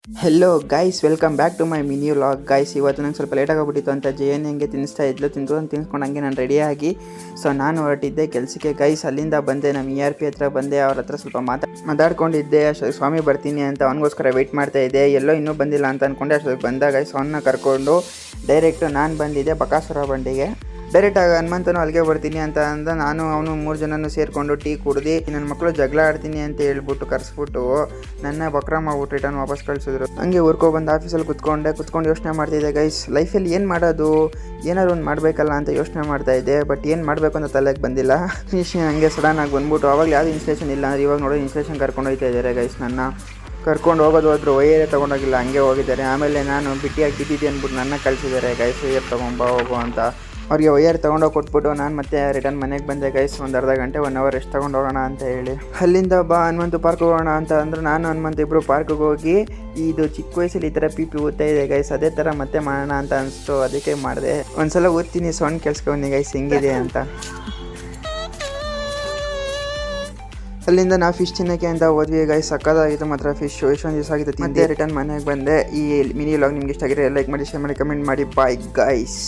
Hello guys, welcome back to my mini vlog. Guys, ಇವತ್ತು ನಂಗೆ ಸ್ವಲ್ಪ ಲೇಟಾಗಿ ಹೋಗ್ಬಿಟ್ಟಿತ್ತು ಅಂತ ಜಯನ್ ಹೆಂಗೆ ತಿನ್ನಿಸ್ತಾ ಇದ್ಲು. ತಿನ್ಸ್ಕೊಂಡು ಹಂಗೆ ನಾನು ರೆಡಿಯಾಗಿ ನಾನು ಹೊರಟಿದ್ದೆ ಕೆಲಸಕ್ಕೆ. ಗೈಸ್, ಅಲ್ಲಿಂದ ಬಂದೆ, ನಮ್ಮ ERP ಹತ್ರ ಬಂದೆ. ಅವ್ರ ಹತ್ರ ಸ್ವಲ್ಪ ಮಾತಾಡ್ಕೊಂಡಿದ್ದೆ. ಅಷ್ಟೊಂದು ಸ್ವಾಮಿ ಬರ್ತೀನಿ ಅಂತ ಅವನಿಗೋಸ್ಕರ ವೆಯ್ಟ್ ಮಾಡ್ತಾ ಇದ್ದೆ. ಎಲ್ಲೋ ಇನ್ನೂ ಬಂದಿಲ್ಲ ಅಂತ ಅಂದ್ಕೊಂಡೆ. ಅಷ್ಟೊಂದು ಬಂದ ಗೈಸ್, ಅವನ್ನ ಕರ್ಕೊಂಡು ಡೈರೆಕ್ಟು ನಾನು ಬಂದಿದ್ದೆ ಬಕಾಸುರ ಬಂಡಿಗೆ. ಡೈರೆಕ್ಟಾಗಿ ಹನುಮಂತನು ಅಲ್ಲಿಗೆ ಬರ್ತೀನಿ ಅಂತ ಅಂದ. ನಾನು ಅವನು 3 ಜನನು ಸೇರಿಕೊಂಡು ಟೀ ಕುಡ್ದು ನನ್ನ ಮಕ್ಕಳು ಜಗಳ ಆಡ್ತೀನಿ ಅಂತ ಹೇಳ್ಬಿಟ್ಟು ಕರೆಸ್ಬಿಟ್ಟು ನನ್ನ ಬಕ್ರ ಮಾಡ್ಬಿಟ್ಟು ರಿಟರ್ನ್ ವಾಪಸ್ ಕಳಿಸಿದ್ರು. ಹಂಗೆ ಬಂದು ಆಫೀಸಲ್ಲಿ ಕುತ್ಕೊಂಡು ಯೋಚನೆ ಮಾಡ್ತಿದ್ದೆ. ಗೈಸ್, ಲೈಫಲ್ಲಿ ಏನು ಮಾಡೋದು, ಏನಾದ್ರು ಒಂದು ಮಾಡಬೇಕಲ್ಲ ಅಂತ ಯೋಚನೆ ಮಾಡ್ತಾ ಇದ್ದೆ. ಬಟ್ ಏನು ಮಾಡಬೇಕು ಅಂತ ತಲೆಗೆ ಬಂದಿಲ್ಲ. ಹಂಗೆ ಸಡನ್ನಾಗಿ ಬಂದ್ಬಿಟ್ಟು ಅವಾಗಲೇ ಯಾವುದು ಇನ್ಸ್ಪಿರೇಷನ್ ಇಲ್ಲ ಅಂದರೆ ಇವಾಗ ನೋಡಿ ಇನ್ಸ್ಪಿರೇಷನ್ ಕರ್ಕೊಂಡು ಹೋಗ್ತಾ ಇದ್ದಾರೆ. ಗೈಸ್, ನನ್ನ ಕರ್ಕೊಂಡು ಹೋದ್ರು ವೈಯರೇ ತೊಗೊಂಡೋಗಿಲ್ಲ, ಹಂಗೆ ಹೋಗಿದ್ದಾರೆ. ಆಮೇಲೆ ನಾನು ಬಿಟ್ಟಿಯಾಗಿ ಬಿದ್ದಿದ್ದೆ ಅಂದ್ಬಿಟ್ಟು ನನ್ನ ಕಳಿಸಿದ್ದಾರೆ. ಗೈಸ್, ವೈಯರ್ ತೊಗೊಂಬ ಹೋಗು ಅಂತ. ಅವ್ರಿಗೆ ವೈಯರ್ ತೊಗೊಂಡೋಗಿ ಕೊಟ್ಬಿಟ್ಟು ನಾನು ಮತ್ತೆ ರಿಟರ್ನ್ ಮನೆಗೆ ಬಂದೆ. ಗೈಸ್, ಒಂದು ಅರ್ಧ ಗಂಟೆ 1 ಅವರ್ ರೆಸ್ಟ್ ತೊಗೊಂಡು ಹೋಗೋಣ ಅಂತ ಹೇಳಿ ಅಲ್ಲಿಂದ ಹನುಮಂತು ಪಾರ್ಕ್ ಹೋಗೋಣ ಅಂತ ಅಂದ್ರೆ ನಾನು ಹನುಮಂತ ಇಬ್ಬರು ಪಾರ್ಕ್ಗೆ ಹೋಗಿ ಇದು ಚಿಕ್ಕ ವಯಸ್ಸಲ್ಲಿ ಈ ಥರ ಪಿ ಓದ್ತಾ ಇದೆ. ಗೈಸ್, ಅದೇ ಥರ ಮತ್ತೆ ಮಾಡೋಣ ಅಂತ ಅನಿಸ್ತು, ಅದಕ್ಕೆ ಮಾಡಿದೆ. ಒಂದ್ಸಲ ಓದ್ತೀನಿ, ಸೌಂಡ್ ಕೇಳಿಸ್ಕೊಂಡು ಗೈಸ್ ಹೆಂಗಿದೆ ಅಂತ. ಅಲ್ಲಿಂದ ನಾವು ಫಿಶ್ ತಿನ್ನೋಕ್ಕೆ ಅಂತ ಹೋದ್ವಿ. ಗೈಸ್, ಸಕ್ಕದಾಗಿತ್ತು ಮಾತ್ರ ಫಿಶ್. ಎಷ್ಟೊಂದು ದಿವಸ ಆಗಿತ್ತು ತಿಂದೆ. ರಿಟರ್ನ್ ಮನೆಗೆ ಬಂದೆ. ಈ ಮಿನಿ ವ್ಲಾಗ್ ನಿಮ್ಗೆ ಇಷ್ಟ ಆಗಿದ್ರೆ ಲೈಕ್ ಮಾಡಿ, ಶೇರ್ ಮಾಡಿ, ಕಮೆಂಟ್ ಮಾಡಿ. Bye guys.